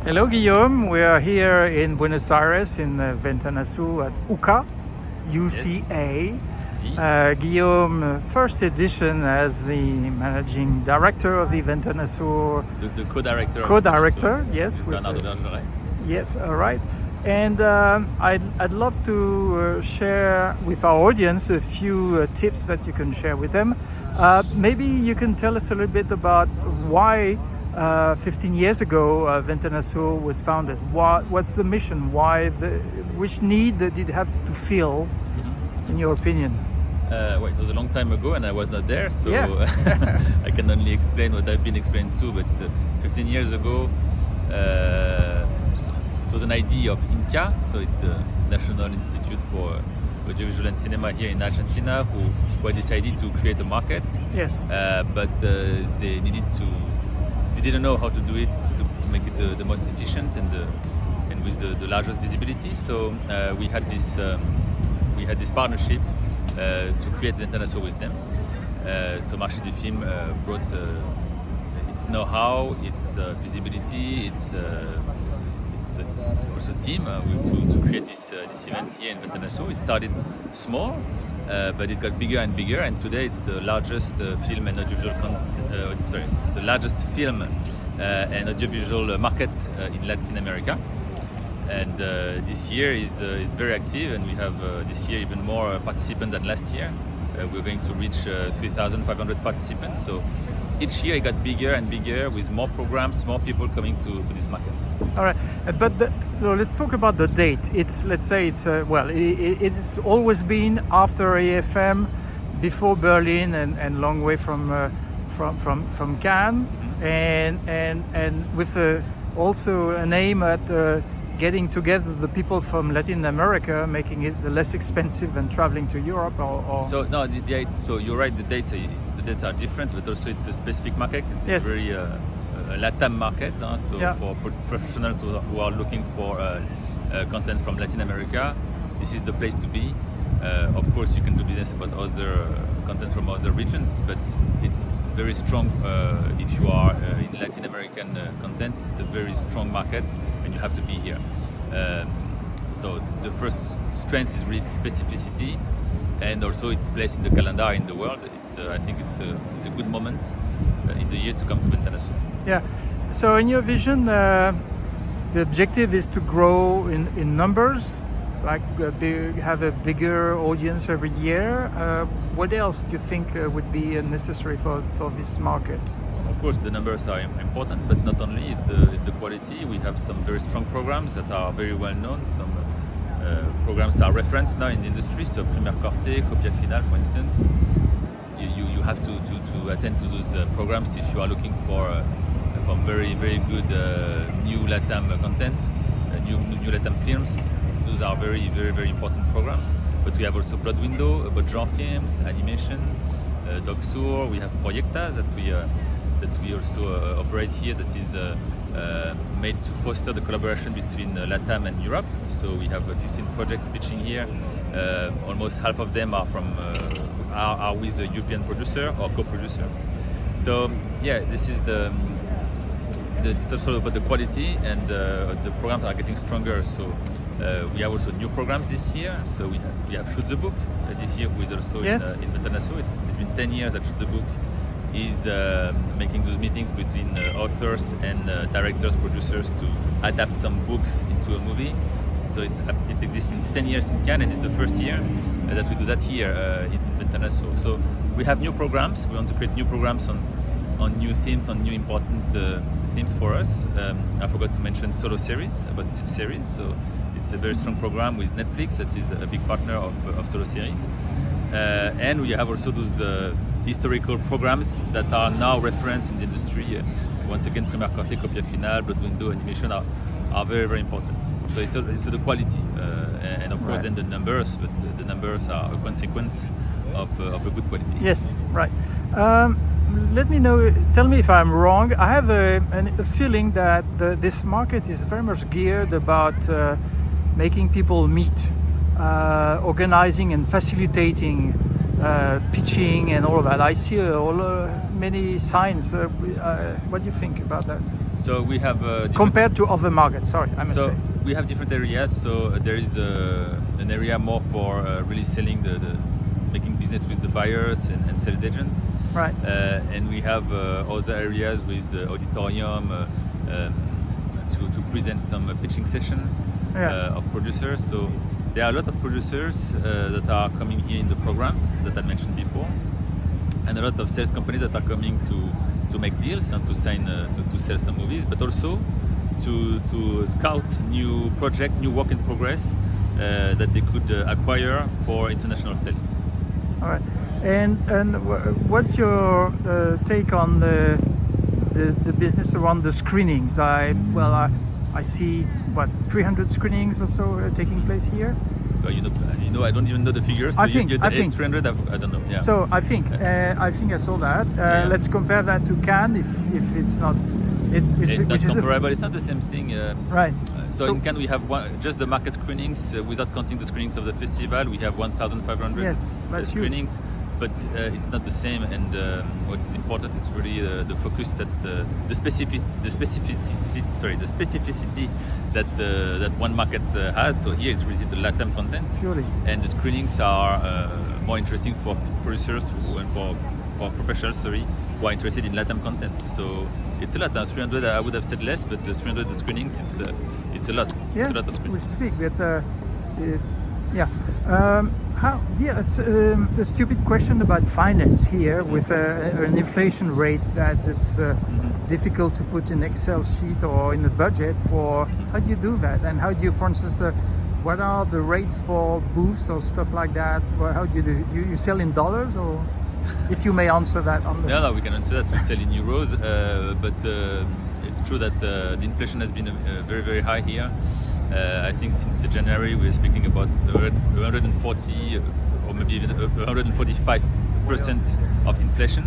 Hello, Guillaume. We are here in Buenos Aires in Ventana Sur at UCA, UCA. Yes. Guillaume, first edition as the managing director of the Ventana Sur. The co-director. Co-director, yes. Bernard Bergeret. Yes, all right. And I'd love to share with our audience a few tips that you can share with them. Maybe you can tell us a little bit about why 15 years ago Ventana Sur was founded. What's the mission? Which need did it have to fill, in your opinion? Well, it was a long time ago and I was not there, so yeah. I can only explain what I've been explained too. But 15 years ago, it was an idea of Incaa, so it's the National Institute for Audiovisual and Cinema here in Argentina, who had decided to create a market. Yes. But they didn't know how to do it to make it the most efficient and with the largest visibility. So we had this partnership to create Ventana Sur with them. So Marché du Film brought its know-how, its visibility, its also team to create this event here in Ventana Sur. It started small, but it got bigger and bigger, and today it's the largest film and audiovisual the largest film and audiovisual market in Latin America. And this year is very active, and we have this year even more participants than last year. We're going to reach 3,500 participants. So each year it got bigger and bigger with more programs, more people coming to this market. All right, but so let's talk about the date. It's always been after AFM, before Berlin, and long way from Cannes, and with also an aim at getting together the people from Latin America, making it less expensive than traveling to Europe. So no, so you're right. The dates are different, but also it's a specific market. It's yes. very LATAM market. So yeah. For professionals who are looking for content from Latin America, this is the place to be. Of course, you can do business about other content from other regions, but it's very strong. If you are in Latin American content, it's a very strong market, and you have to be here. So the first strength is really specificity, and also its place in the calendar in the world. I think it's a good moment in the year to come to Ventana Sur. Yeah. So in your vision, the objective is to grow in numbers, like have a bigger audience every year. What else do you think would be necessary for this market? Of course, the numbers are important, but not only. It's the quality. We have some very strong programs that are very well known. Some programs are referenced now in the industry. So Première Corte, Copia Final, for instance. You have to attend to those programs if you are looking for very very good new LATAM content, new LATAM films. Those are very very very important programs. But we have also Blood Window about genre films, animation, Doc Sur. We have Proyectas that we also operate here. That is made to foster the collaboration between LATAM and Europe. So we have 15 projects pitching here. Almost half of them are are with a European producer or co-producer. So yeah, this is it's also about the quality, and the programs are getting stronger. So we have also new programs this year. So we have Shoot the Book this year, who is also yes. in Ventana Sur. It's been 10 years that Shoot the Book is making those meetings between authors and directors, producers to adapt some books into a movie. So it exists since 10 years in Cannes, and it's the first year that we do that here in Ventana Sur. So we have new programs. We want to create new programs on new themes, on new important themes for us. I forgot to mention Solo Series, about series. So it's a very strong program with Netflix that is a big partner of Solo Series. And we have also those historical programs that are now referenced in the industry. Once again, Première Corte, Copia Final, Blood Window, animation are very very important. So it's the quality, and of course right. then the numbers, but the numbers are a consequence of a good quality. Yes, right. Tell me if I'm wrong. I have a feeling that this market is very much geared about making people meet, organizing and facilitating pitching and all of that. I see many signs. What do you think about that? So we have compared to other markets. Sorry, I must so say. we have different areas. So there is an area more for really selling the making business with the buyers and sales agents. Right. And we have other areas with auditorium to present some pitching sessions of producers. So there are a lot of producers that are coming here in the programs that I mentioned before, and a lot of sales companies that are coming to make deals and to sign to sell some movies, but also to scout new project, new work in progress that they could acquire for international sales. All right. And what's your take on the business around the screenings? I see 300 screenings or so taking place here. You know, I don't even know the figures. So I think 300. I don't know. Yeah. So I think I saw that. Let's compare that to Cannes, if it's not. It's not comparable. It's not the same thing. Right. So in Cannes we have just the market screenings without counting the screenings of the festival. We have 1,500 yes, that's screenings. Huge. But it's not the same, and what's important is really the focus that the specificity that one market has. So here it's really the LATAM content, surely, and the screenings are more interesting for producers and for professionals, who are interested in LATAM content. So it's a lot. 300, I would have said less, but 300 screenings, it's a lot. Yeah, it's a lot of screenings. We speak, but yeah. A stupid question about finance here with an inflation rate that it's difficult to put in Excel sheet or in a budget for. How do you do that? And how do you, for instance, what are the rates for booths or stuff like that? Well, how do you do? You sell in dollars, or if you may answer that on this? No, we can answer that. We sell in euros, but it's true that the inflation has been very, very high here. I think since January we're speaking about 140 or maybe even 145% of inflation.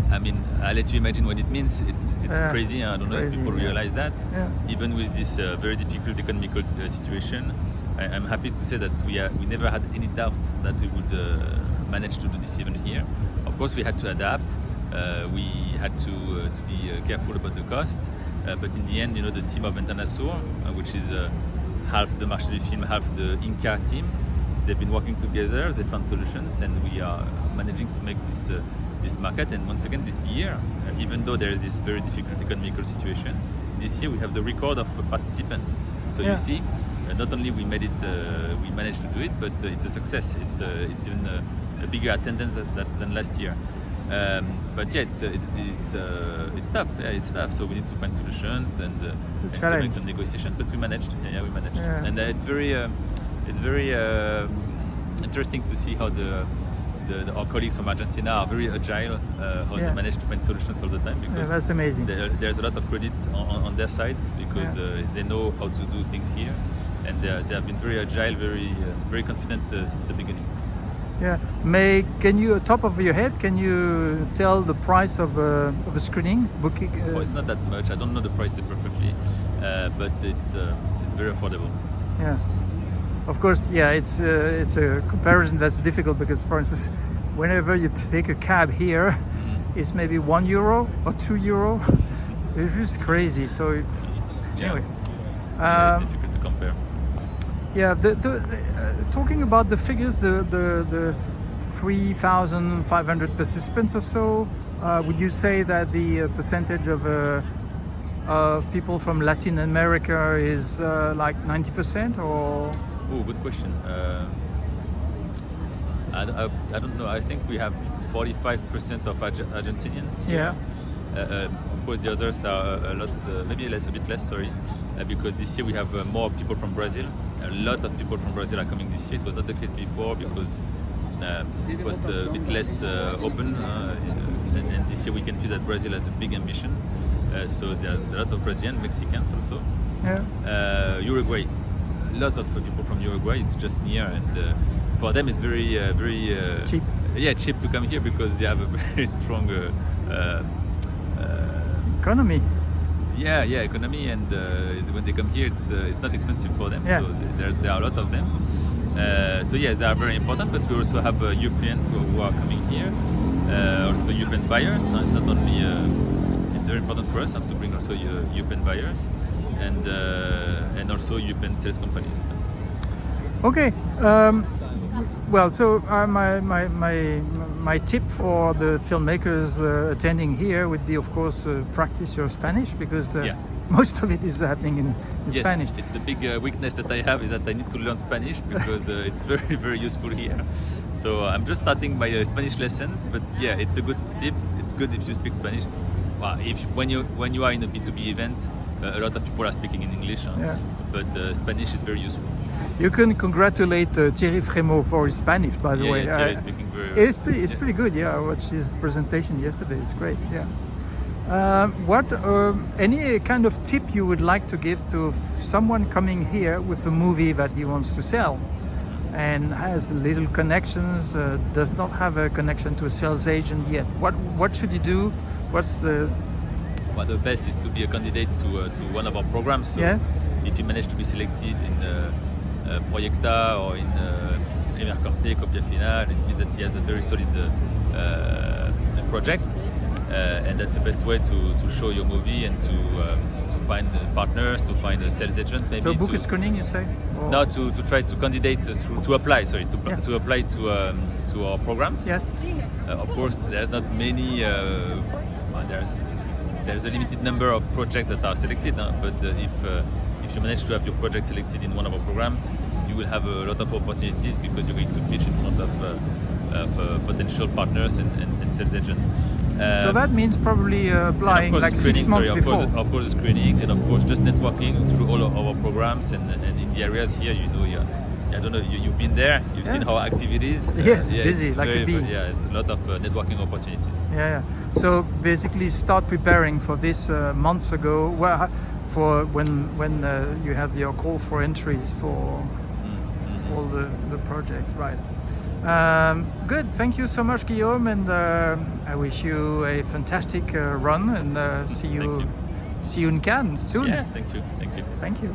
I mean, I'll let you imagine what it means. It's crazy. I don't know if people realize that. Yeah. Even with this very difficult economical situation, I'm happy to say that we never had any doubt that we would manage to do this event here. Of course, we had to adapt. We had to be careful about the costs. But in the end, the team of Ventana Sur, which is half the Marché du Film, half the Incaa team, they've been working together. They found solutions, and we are managing to make this market. And once again, this year, even though there is this very difficult economical situation, this year we have the record of participants. So you see, not only we managed to do it, but it's a success. It's even a bigger attendance than last year. But yeah, it's tough. Yeah, it's tough. So we need to find solutions and to make some negotiations. But we managed. Yeah, we managed. Yeah. And it's very interesting to see how our colleagues from Argentina are very agile. How they manage to find solutions all the time. Because that's amazing. There's a lot of credit on their side because they know how to do things here, and they have been very agile, very confident since the beginning. Yeah. Can you, top of your head, can you tell the price of a screening booking? Oh, it's not that much. I don't know the prices perfectly, but it's very affordable. Yeah. Of course, yeah. It's a comparison that's difficult because, for instance, whenever you take a cab here, it's maybe €1 or €2. It's just crazy. So anyway, it's difficult to compare. Yeah, talking about the figures, the 3,500 participants or so, would you say that the percentage of people from Latin America is like 90% or? Oh, good question. I don't know. I think we have 45% of Argentinians here. Yeah. Of course, the others are a lot, maybe a bit less. Sorry, because this year we have more people from Brazil. A lot of people from Brazil are coming this year. It was not the case before because it was a bit less open, and this year we can feel that Brazil has a big ambition. So there's a lot of Brazilians, Mexicans also. Yeah. Uruguay, a lot of people from Uruguay. It's just near, and for them it's very cheap. Yeah, cheap to come here because they have a very strong economy. Yeah, economy, and when they come here, it's not expensive for them. Yeah. So there are a lot of them. So yes, they are very important. But we also have Europeans who are coming here. Also European buyers. It's not only it's very important for us and to bring also European buyers and also European sales companies. Okay. Well, so my tip for the filmmakers attending here would be, of course, practice your Spanish, because most of it is happening in Yes, Spanish. it's a big weakness that I have, is that I need to learn Spanish because it's very, very useful here. So I'm just starting my Spanish lessons, but yeah, it's a good tip. It's good if you speak Spanish. Well, when you are in a B2B event, a lot of people are speaking in English, but Spanish is very useful. You can congratulate Thierry Frémaux for his Spanish, by the way. Thierry is speaking very well. It's pretty good. Yeah, I watched his presentation yesterday. It's great. Yeah. What any kind of tip you would like to give to someone coming here with a movie that he wants to sell and has little connections, does not have a connection to a sales agent yet? What should he do? What's the Well, the best is to be a candidate to one of our programs. So if you manage to be selected in Proyecta or in Première Corté, Copia Final, it means that he has a very solid project, and that's the best way to show your movie and to find partners, to find a sales agent, maybe. So book a screening, you say? Or? No, to try to candidate to apply to our programs. Yes. Of course, there's not many. There's a limited number of projects that are selected, but if you manage to have your project selected in one of our programs, you will have a lot of opportunities because you're going to pitch in front of potential partners and sales agents. So that means probably applying like 6 months before. Of course, the screenings, and of course just networking through all of our programs and in the areas here. I don't know. You've been there. You've seen how active it is. Yes, busy like a bee. It's a lot of networking opportunities. Yeah. So basically, start preparing for this months ago. Well, for when you have your call for entries for all the projects, right? Good. Thank you so much, Guillaume, and I wish you a fantastic run, and see you in Cannes soon. Yeah, thank you. Thank you.